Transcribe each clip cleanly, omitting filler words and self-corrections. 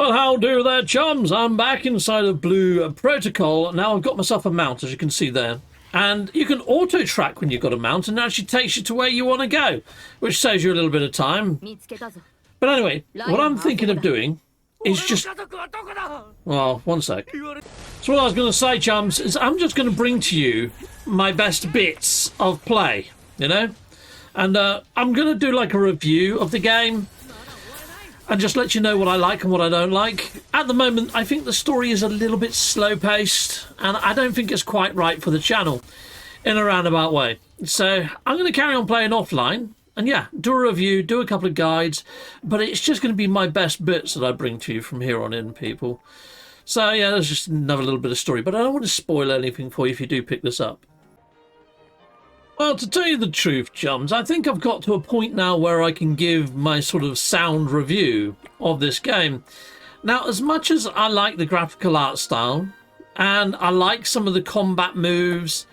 Well, how do there, chums? I'm back inside of Blue Protocol. Now I've got myself a mount, as you can see there. And you can auto-track when you've got a mount, and it actually takes you to where you want to go, which saves you a little bit of time. But anyway, what I'm thinking of doing is just... Well, one sec. So what I was going to say, chums, is I'm just going to bring to you my best bits of play, you know? And I'm going to do like a review of the game and just let you know what I like and what I don't like. At the moment, I think the story is a little bit slow-paced, and I don't think it's quite right for the channel in a roundabout way. So I'm going to carry on playing offline, and yeah, do a review, do a couple of guides, but it's just going to be my best bits that I bring to you from here on in, people. So yeah, there's just another little bit of story, but I don't want to spoil anything for you if you do pick this up. Well, to tell you the truth, chums, I think I've got to a point now where I can give my sort of sound review of this game. Now, as much as I like the graphical art style, and I like some of the combat moves,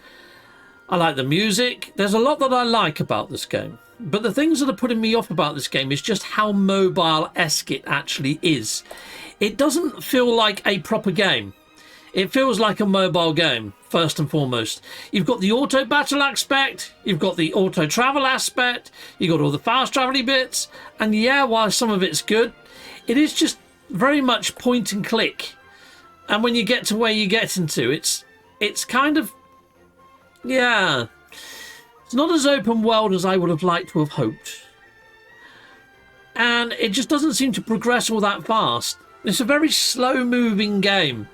I like the music, there's a lot that I like about this game. But the things that are putting me off about this game is just how mobile-esque it actually is. It doesn't feel like a proper game. It feels like a mobile game, first and foremost. You've got the auto battle aspect, you've got the auto travel aspect, you've got all the fast travel bits, and yeah, while some of it's good, it is just very much point and click. And when you get to where you get into, it's kind of, yeah, it's not as open world as I would have liked to have hoped. And it just doesn't seem to progress all that fast. It's a very slow moving game.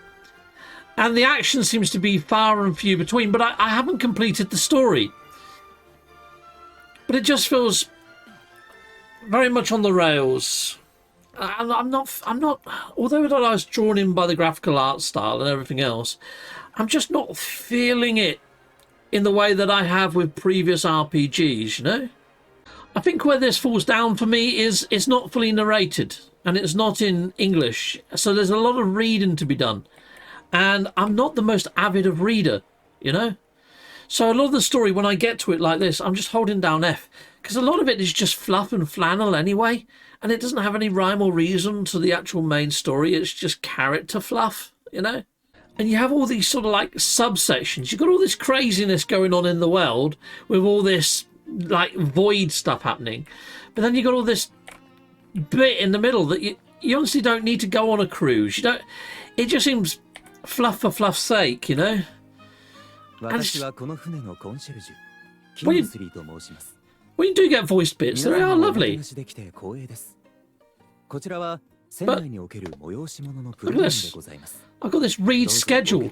And the action seems to be far and few between, but I haven't completed the story. But it just feels very much on the rails. I'm not, although I was drawn in by the graphical art style and everything else, I'm just not feeling it in the way that I have with previous RPGs, you know? I think where this falls down for me is it's not fully narrated, and it's not in English, so there's a lot of reading to be done. And I'm not the most avid of reader, you know? So a lot of the story, when I get to it like this, I'm just holding down F. Because a lot of it is just fluff and flannel anyway. And it doesn't have any rhyme or reason to the actual main story. It's just character fluff, you know? And you have all these sort of like subsections. You've got all this craziness going on in the world with all this like void stuff happening. But then you've got all this bit in the middle that you honestly don't need to go on a cruise. You don't. It just seems... fluff for fluff's sake, you know? When you do get voiced bits, they are lovely. But look at this. I've got this read schedule.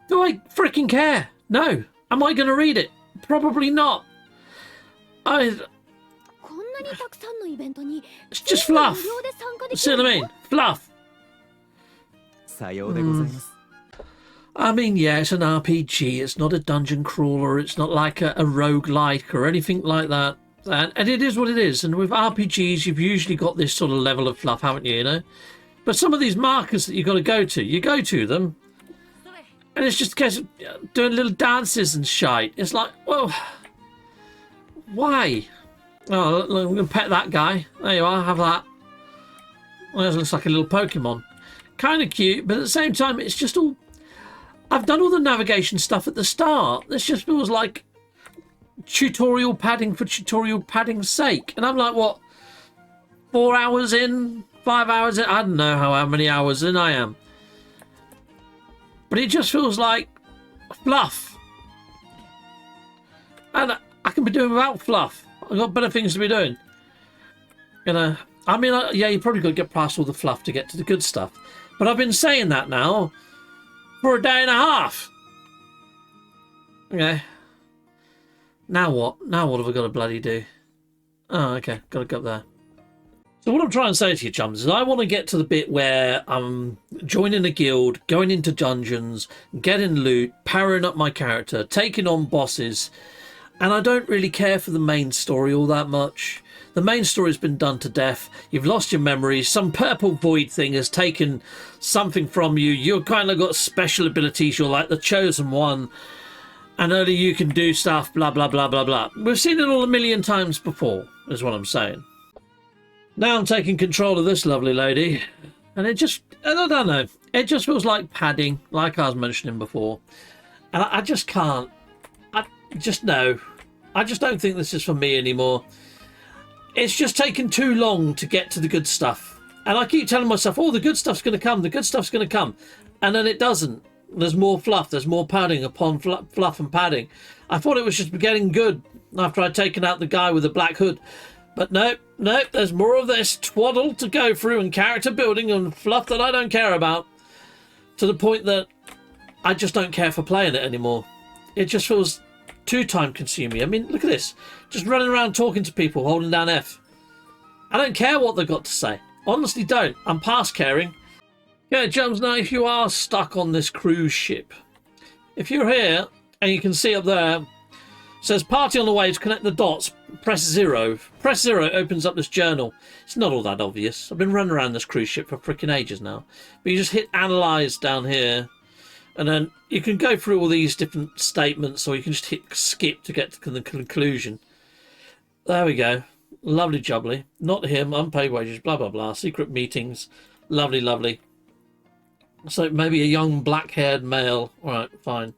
Do I freaking care? No. Am I going to read it? Probably not. It's just fluff. See what I mean? Fluff. I mean, yeah, it's an RPG, it's not a dungeon crawler, it's not like a roguelike or anything like that. And it is what it is. And with RPGs, you've usually got this sort of level of fluff, haven't you, you know? But some of these markers that you've got to go to, you go to them, and it's just a case of doing little dances and shite. It's like, well, why? Oh, I'm going to pet that guy. There you are, have that. Well, it looks like a little Pokemon. Kind of cute, but at the same time, it's just all... I've done all the navigation stuff at the start. This just feels like tutorial padding for tutorial padding's sake. And I'm like, what, 4 hours in? 5 hours in? I don't know how many hours in I am. But it just feels like fluff. And I can be doing without fluff. I've got better things to be doing. You know, I mean, yeah, you probably got to get past all the fluff to get to the good stuff. But I've been saying that now for a day and a half. Okay. Now what? Now what have I got to bloody do? Oh, okay. Got to go up there. So what I'm trying to say to you, chums, is I want to get to the bit where I'm joining a guild, going into dungeons, getting loot, powering up my character, taking on bosses. And I don't really care for the main story all that much. The main story's been done to death. You've lost your memories. Some purple void thing has taken something from you. You've kind of got special abilities. You're like the chosen one. And only you can do stuff, blah, blah, blah, blah, blah. We've seen it all a million times before, is what I'm saying. Now I'm taking control of this lovely lady, and it just, I don't know, it just feels like padding, like I was mentioning before. And I just can't, I just know, I just don't think this is for me anymore. It's just taken too long to get to the good stuff. And I keep telling myself, oh, the good stuff's going to come, the good stuff's going to come. And then it doesn't. There's more fluff, there's more padding upon fluff and padding. I thought it was just getting good after I'd taken out the guy with the black hood. But nope, there's more of this twaddle to go through and character building and fluff that I don't care about. To the point that I just don't care for playing it anymore. It just feels too time consuming. I mean, look at this. Just running around talking to people, holding down F. I don't care what they've got to say. Honestly don't. I'm past caring. Yeah, Jums, now if you are stuck on this cruise ship, if you're here and you can see up there, it says party on the waves, connect the dots, press 0. Press 0 opens up this journal. It's not all that obvious. I've been running around this cruise ship for freaking ages now. But you just hit analyze down here, and then you can go through all these different statements, or you can just hit skip to get to the conclusion. There we go. Lovely jubbly. Not him, unpaid wages, blah, blah, blah. Secret meetings. Lovely, lovely. So maybe a young black-haired male. All right, fine.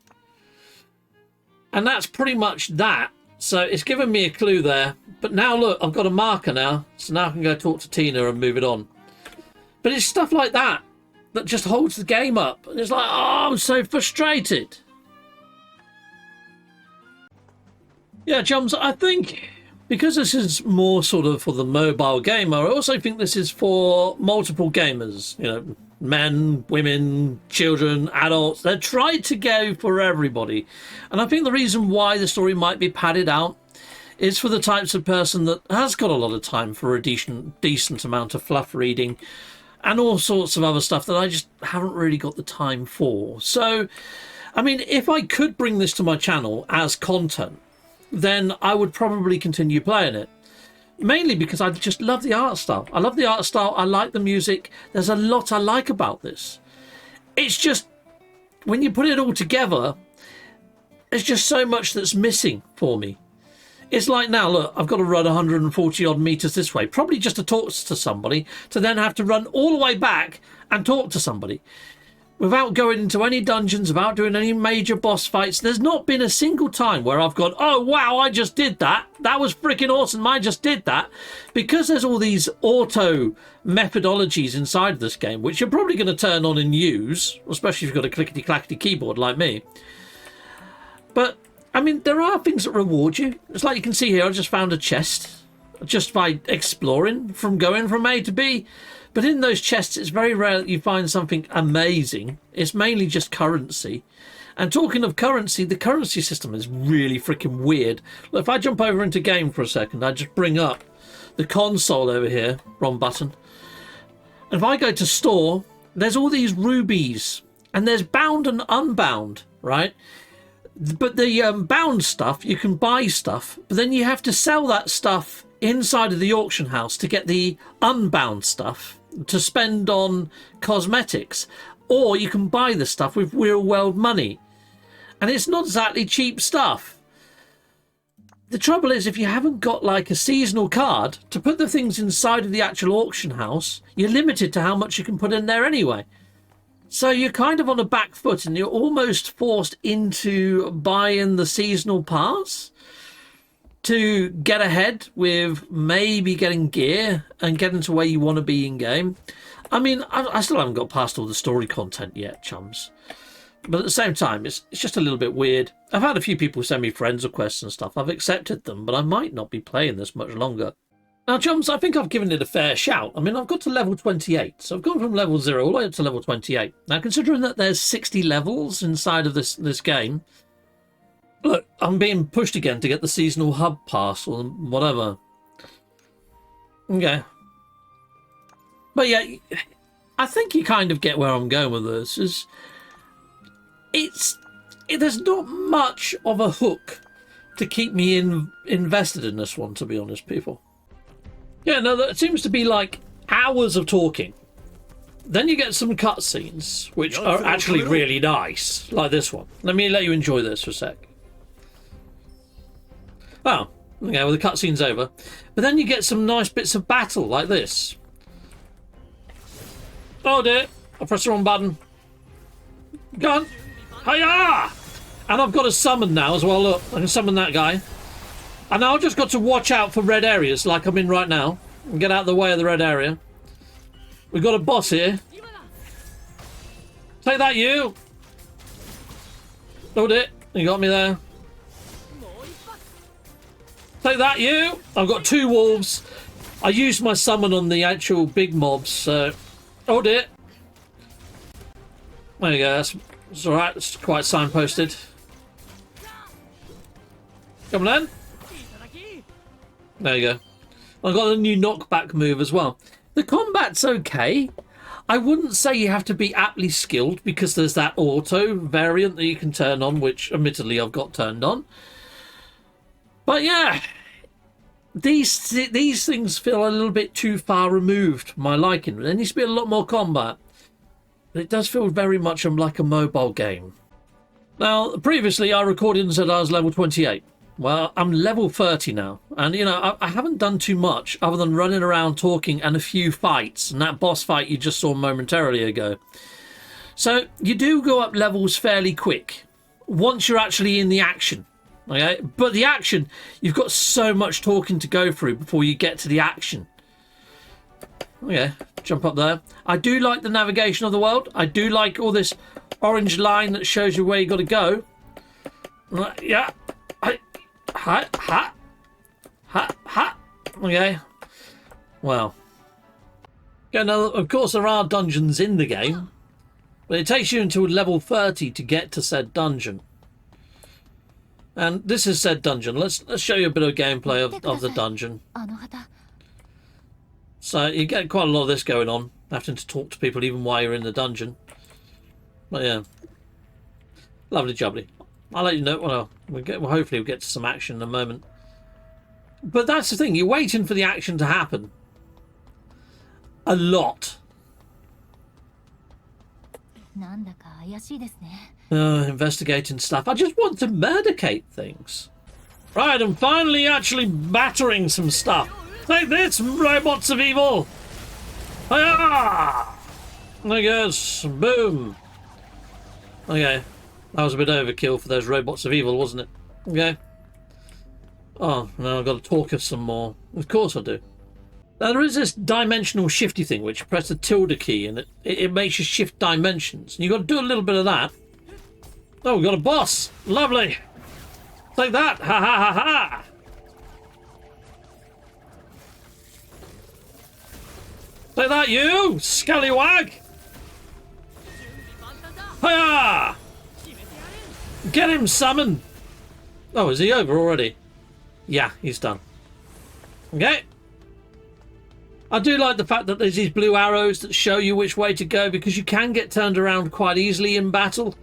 And that's pretty much that. So it's given me a clue there. But now, look, I've got a marker now. So now I can go talk to Tina and move it on. But it's stuff like that that just holds the game up. And it's like, oh, I'm so frustrated. Yeah, Chums, I think because this is more sort of for the mobile gamer, I also think this is for multiple gamers. You know, men, women, children, adults. They're trying to go for everybody. And I think the reason why the story might be padded out is for the types of person that has got a lot of time for a decent amount of fluff reading and all sorts of other stuff that I just haven't really got the time for. So, I mean, if I could bring this to my channel as content, then I would probably continue playing it. Mainly because I just love the art style. I love the art style. I like the music. There's a lot I like about this. It's just, when you put it all together, there's just so much that's missing for me. It's like now, look, I've got to run 140 odd meters this way, probably just to talk to somebody, to then have to run all the way back and talk to somebody. Without going into any dungeons, without doing any major boss fights, there's not been a single time where I've gone, oh, wow, I just did that. That was freaking awesome. I just did that. Because there's all these auto methodologies inside of this game, which you're probably going to turn on and use, especially if you've got a clickety-clackety keyboard like me. But, I mean, there are things that reward you. It's like you can see here, I just found a chest just by exploring, from going from A to B. But in those chests, it's very rare that you find something amazing. It's mainly just currency. And talking of currency, the currency system is really freaking weird. Look, if I jump over into game for a second, I just bring up the console over here, wrong button. And if I go to store, there's all these rubies. And there's bound and unbound, right? But the bound stuff, you can buy stuff, but then you have to sell that stuff inside of the auction house to get the unbound stuff to spend on cosmetics, or you can buy the stuff with real world money, and it's not exactly cheap stuff. The trouble is, if you haven't got like a seasonal card to put the things inside of the actual auction house, you're limited to how much you can put in there anyway. So you're kind of on a back foot, and you're almost forced into buying the seasonal pass to get ahead with maybe getting gear and getting to where you want to be in game. I mean, I still haven't got past all the story content yet, chums. But at the same time, it's just a little bit weird. I've had a few people send me friends requests and stuff. I've accepted them, but I might not be playing this much longer. Now, chums, I think I've given it a fair shout. I mean, I've got to level 28. So I've gone from level 0 all the way up to level 28. Now, considering that there's 60 levels inside of this game, look, I'm being pushed again to get the seasonal hub pass or whatever. Okay. But yeah, I think you kind of get where I'm going with this. There's not much of a hook to keep me invested in this one, to be honest, people. Yeah, no, that seems to be like hours of talking. Then you get some cutscenes, which are actually really nice, like this one. Let me let you enjoy this for a sec. Oh, Okay, well, the cutscene's over. But then you get some nice bits of battle like this. Oh dear, I pressed the wrong button. Gun! Hiya! And I've got a summon now as well, look. I can summon that guy. And now I've just got to watch out for red areas like I'm in right now. And get out of the way of the red area. We've got a boss here. Take that, you! Oh dear, you got me there. Take that, you! I've got 2 wolves. I used my summon on the actual big mobs, so... Oh dear. There you go, that's alright, it's quite signposted. Come on then. There you go. I've got a new knockback move as well. The combat's okay. I wouldn't say you have to be aptly skilled because there's that auto variant that you can turn on, which admittedly I've got turned on. But yeah, these things feel a little bit too far removed for my liking. There needs to be a lot more combat. But it does feel very much like a mobile game. Now, previously I recorded and said I was level 28. Well, I'm level 30 now. And, you know, I haven't done too much other than running around talking and a few fights. And that boss fight you just saw momentarily ago. So, you do go up levels fairly quick. Once you're actually in the action. Okay? But the action, you've got so much talking to go through before you get to the action. Okay, jump up there. I do like the navigation of the world. I do like all this orange line that shows you where you got to go. Yeah. Ha, ha, ha, ha. Okay. Well. Okay, now, of course, there are dungeons in the game, but it takes you until level 30 to get to said dungeon. And this is said dungeon. Let's show you a bit of gameplay of the dungeon. So you get quite a lot of this going on, having to talk to people even while you're in the dungeon. But yeah, lovely jubbly. I'll let you know. Well, hopefully we'll get to some action in a moment. But that's the thing. You're waiting for the action to happen. A lot. Investigating stuff. I just want to murdicate things. Right, I'm finally actually battering some stuff. Take this, robots of evil! Hiya! There goes. Boom. Okay. That was a bit overkill for those robots of evil, wasn't it? Okay. Oh, now I've got to talk of some more. Of course I do. Now there is this dimensional shifty thing, which you press the tilde key and it makes you shift dimensions. And you've got to do a little bit of that. Oh, we've got a boss. Lovely. Take that. Ha ha ha ha. Take that, you scallywag. Hiya! Get him, summon! Oh, is he over already? Yeah, he's done. Okay. I do like the fact that there's these blue arrows that show you which way to go, because you can get turned around quite easily in battle.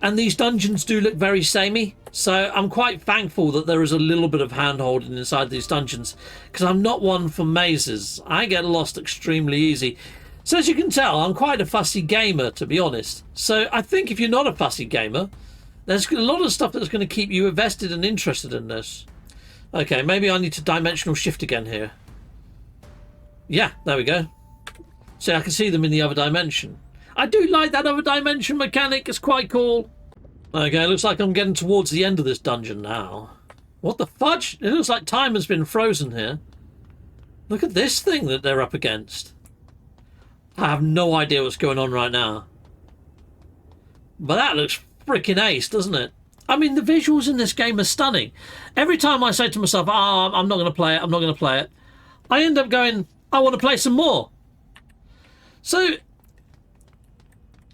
And these dungeons do look very samey. So I'm quite thankful that there is a little bit of hand-holding inside these dungeons, because I'm not one for mazes. I get lost extremely easy. So as you can tell, I'm quite a fussy gamer, to be honest. So I think if you're not a fussy gamer, there's a lot of stuff that's going to keep you invested and interested in this. Okay, maybe I need to dimensional shift again here. Yeah, there we go. See, I can see them in the other dimension. I do like that other dimension mechanic. It's quite cool. Okay, looks like I'm getting towards the end of this dungeon now. What the fudge? It looks like time has been frozen here. Look at this thing that they're up against. I have no idea what's going on right now. But that looks freaking ace, doesn't it? I mean, the visuals in this game are stunning. Every time I say to myself, oh, I'm not going to play it, I'm not going to play it, I end up going, I want to play some more. So...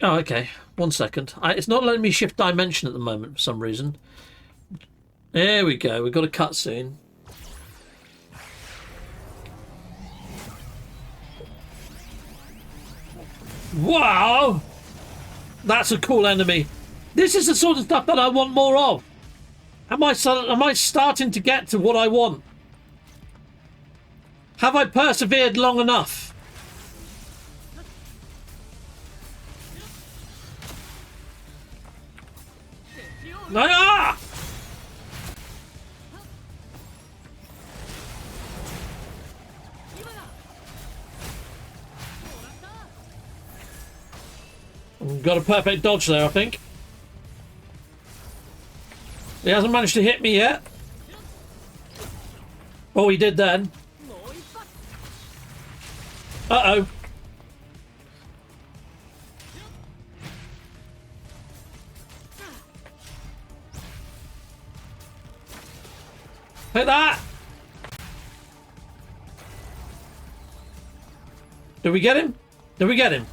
Oh, okay. 1 second. It's not letting me shift dimension at the moment for some reason. There we go. We've got a cutscene. Wow! That's a cool enemy. This is the sort of stuff that I want more of. Am I starting to get to what I want? Have I persevered long enough? Ah! Got a perfect dodge there, I think. He hasn't managed to hit me yet. Oh, he did then. Uh-oh. Hit that! Did we get him? Did we get him?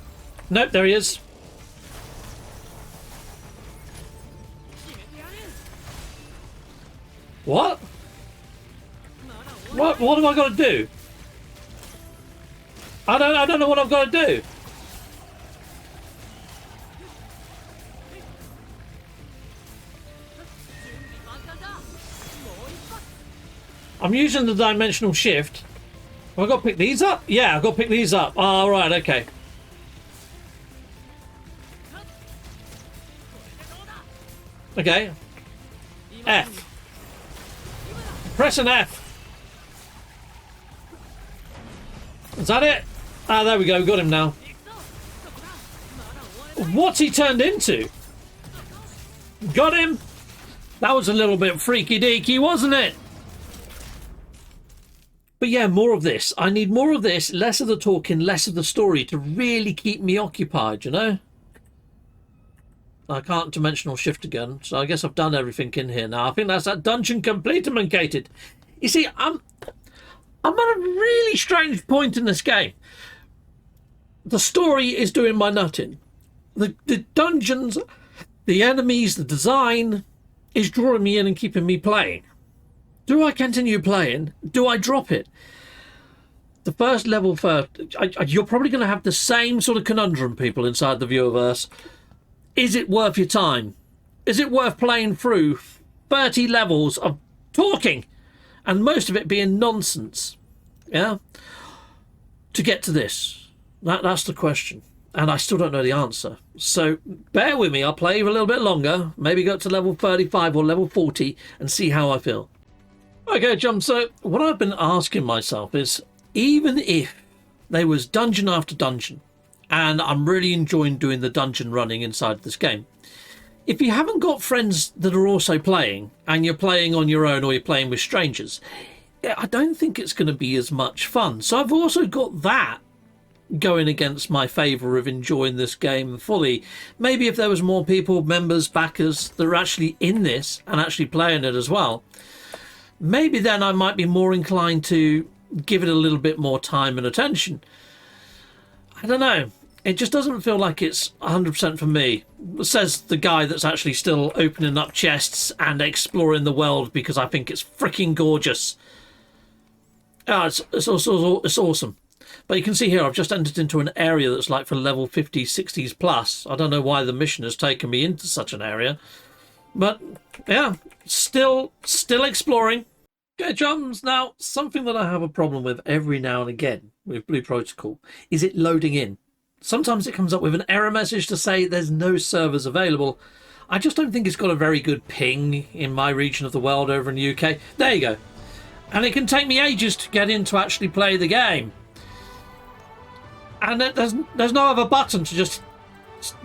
Nope, there he is. What? What have I got to do? I don't know what I've got to do. I'm using the dimensional shift. Have I got to pick these up? Yeah, I've got to pick these up. Oh, right, okay. Okay. F. Press an F. Is that it? Ah, there we go. Got him now. What's he turned into? Got him. That was a little bit freaky deaky, wasn't it? But yeah, more of this. I need more of this, less of the talking, less of the story to really keep me occupied, you know? I can't dimensional shift again, so I guess I've done everything in here now. I think that's that dungeon completed. You see, I'm at a really strange point in this game. The story is doing my nutting. The dungeons, the enemies, the design is drawing me in and keeping me playing. Do I continue playing? Do I drop it? The first level first, you're probably going to have the same sort of conundrum, people inside the viewerverse. Is it worth your time? Is it worth playing through 30 levels of talking and most of it being nonsense? Yeah? To get to this. That's the question. And I still don't know the answer. So bear with me. I'll play a little bit longer. Maybe go up to level 35 or level 40 and see how I feel. Okay, John. So what I've been asking myself is, even if there was dungeon after dungeon, and I'm really enjoying doing the dungeon running inside this game, if you haven't got friends that are also playing, and you're playing on your own or you're playing with strangers, I don't think it's going to be as much fun. So I've also got that going against my favour of enjoying this game fully. Maybe if there was more people, members, backers, that are actually in this and actually playing it as well, maybe then I might be more inclined to give it a little bit more time and attention. I don't know. It just doesn't feel like it's 100% for me, says the guy that's actually still opening up chests and exploring the world because I think it's freaking gorgeous. Oh, it's awesome. But you can see here I've just entered into an area that's like for level 50s, 60s plus. I don't know why the mission has taken me into such an area. But yeah, still exploring. Okay, chums. Now, something that I have a problem with every now and again with Blue Protocol is it loading in. Sometimes it comes up with an error message to say there's no servers available. I just don't think it's got a very good ping in my region of the world over in the UK. There you go. And it can take me ages to get in to actually play the game. And there's no other button to just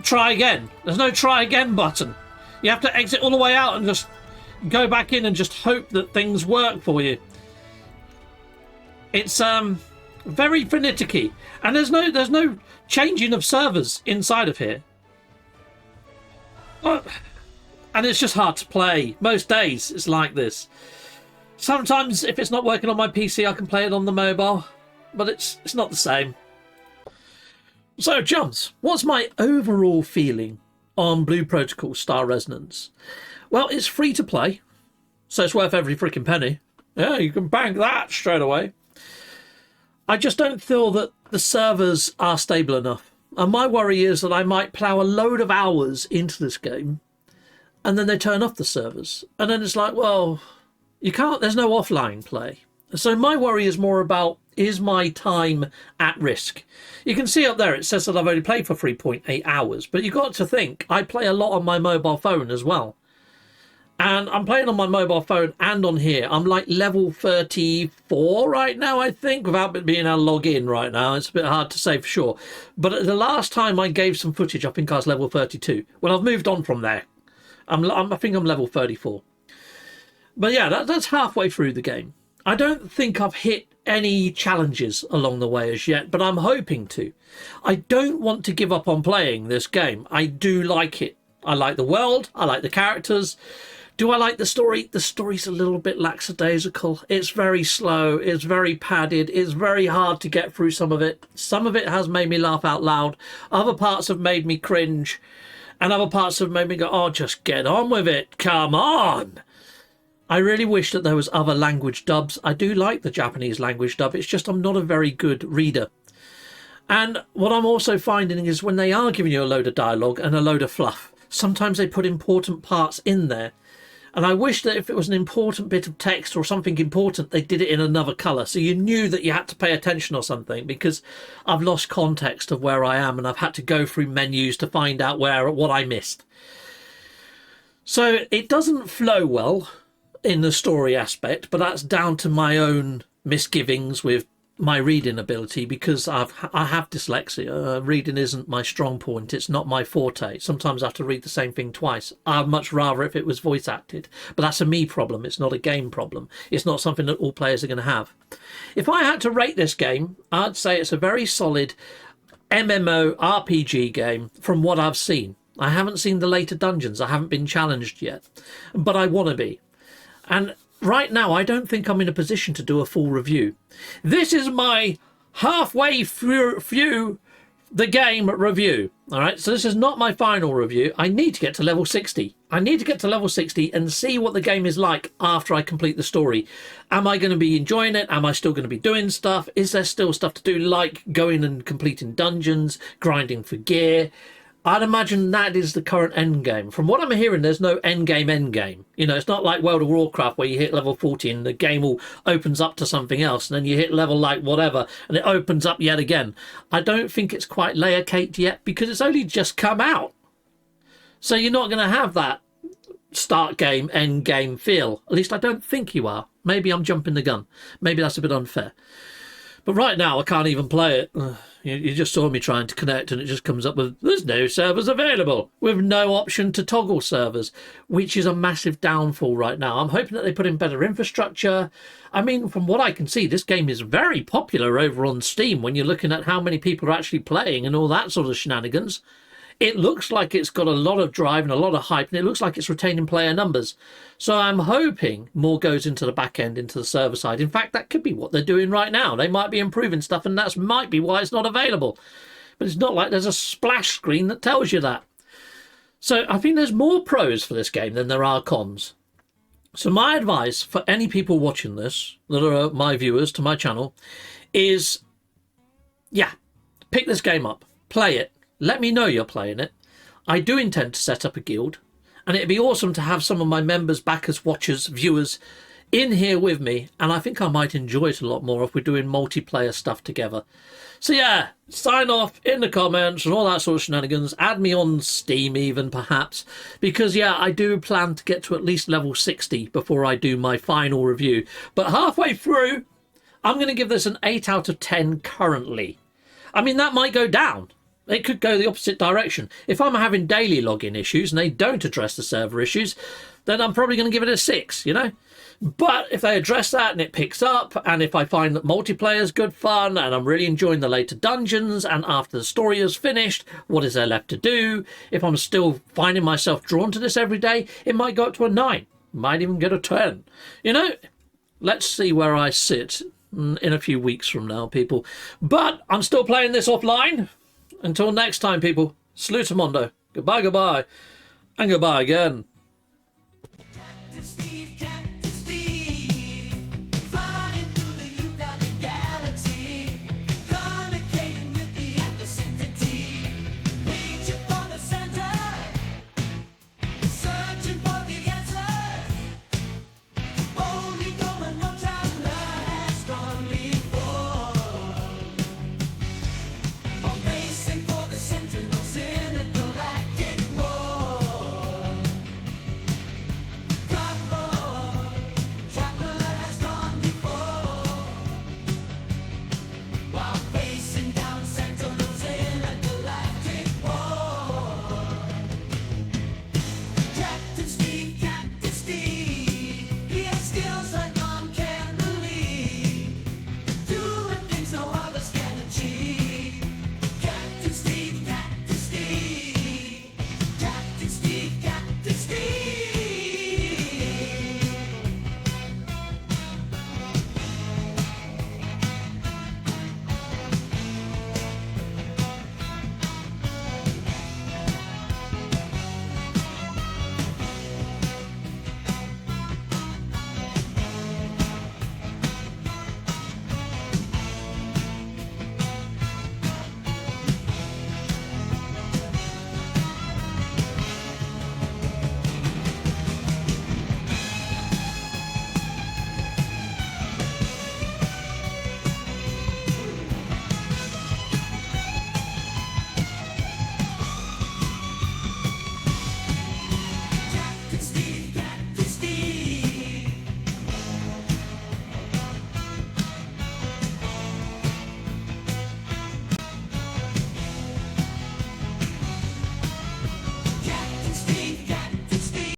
try again. There's no try again button. You have to exit all the way out and just go back in and just hope that things work for you. It's very finicky, and there's no changing of servers inside of here. And it's just hard to play. Most days it's like this. Sometimes if it's not working on my PC, I can play it on the mobile, but it's not the same. So, chums, what's my overall feeling on Blue Protocol Star Resonance? Well, it's free to play, so it's worth every freaking penny. Yeah, you can bank that straight away. I just don't feel that the servers are stable enough. And my worry is that I might plough a load of hours into this game, and then they turn off the servers. And then it's like, well, you can't, there's no offline play. So my worry is more about, is my time at risk? You can see up there, it says that I've only played for 3.8 hours, but you've got to think, I play a lot on my mobile phone as well. And I'm playing on my mobile phone and on here. I'm like level 34 right now, I think, without being able to log in right now. It's a bit hard to say for sure. But the last time I gave some footage, I think I was level 32. Well, I've moved on from there. I think I'm level 34. But yeah, that's halfway through the game. I don't think I've hit any challenges along the way as yet, but I'm hoping to. I don't want to give up on playing this game. I do like it. I like the world. I like the characters. Do I like the story? The story's a little bit lackadaisical. It's very slow. It's very padded. It's very hard to get through some of it. Some of it has made me laugh out loud. Other parts have made me cringe. And other parts have made me go, oh, just get on with it. Come on. I really wish that there was other language dubs. I do like the Japanese language dub. It's just I'm not a very good reader. And what I'm also finding is when they are giving you a load of dialogue and a load of fluff, sometimes they put important parts in there. And I wish that if it was an important bit of text or something important, they did it in another colour. So you knew that you had to pay attention or something, because I've lost context of where I am and I've had to go through menus to find out what I missed. So it doesn't flow well in the story aspect, but that's down to my own misgivings with my reading ability, because I have dyslexia. Reading isn't my strong point. It's not my forte. Sometimes I have to read the same thing twice. I'd much rather if it was voice acted, but that's a me problem. It's not a game problem. It's not something that all players are going to have. If I had to rate this game, I'd say it's a very solid MMORPG game from what I've seen. I haven't seen the later dungeons. I haven't been challenged yet, but I want to be. And right now, I don't think I'm in a position to do a full review. This is my halfway through the game review. All right, so this is not my final review. I need to get to level 60. I need to get to level 60 and see what the game is like after I complete the story. Am I going to be enjoying it? Am I still going to be doing stuff? Is there still stuff to do, like going and completing dungeons, grinding for gear? I'd imagine that is the current end game. From what I'm hearing, there's no end game. You know, it's not like World of Warcraft where you hit level 40 and the game all opens up to something else, and then you hit level like whatever and it opens up yet again. I don't think it's quite layer caked yet, because it's only just come out. So you're not going to have that start game, end game feel. At least I don't think you are. Maybe I'm jumping the gun. Maybe that's a bit unfair. But right now I can't even play it. You just saw me trying to connect and it just comes up with, there's no servers available, with no option to toggle servers, which is a massive downfall right now. I'm hoping that they put in better infrastructure. I mean, from what I can see, this game is very popular over on Steam when you're looking at how many people are actually playing and all that sort of shenanigans. It looks like it's got a lot of drive and a lot of hype, and it looks like it's retaining player numbers. So I'm hoping more goes into the back end, into the server side. In fact, that could be what they're doing right now. They might be improving stuff, and that might be why it's not available. But it's not like there's a splash screen that tells you that. So I think there's more pros for this game than there are cons. So my advice for any people watching this, that are my viewers to my channel, is, yeah, pick this game up, play it. Let me know you're playing it. I do intend to set up a guild, and it'd be awesome to have some of my members, backers, watchers, viewers in here with me, and I think I might enjoy it a lot more if we're doing multiplayer stuff together. So yeah, sign off in the comments and all that sort of shenanigans. Add me on Steam even, perhaps, because yeah, I do plan to get to at least level 60 before I do my final review. But halfway through, I'm going to give this an 8 out of 10 currently. I mean, that might go down. It could go the opposite direction. If I'm having daily login issues and they don't address the server issues, then I'm probably going to give it a 6, you know? But if they address that and it picks up, and if I find that multiplayer is good fun and I'm really enjoying the later dungeons, and after the story is finished, what is there left to do? If I'm still finding myself drawn to this every day, it might go up to a 9. Might even get a 10. You know, let's see where I sit in a few weeks from now, people. But I'm still playing this offline. Until next time, people, salutamondo. Goodbye, goodbye, and goodbye again.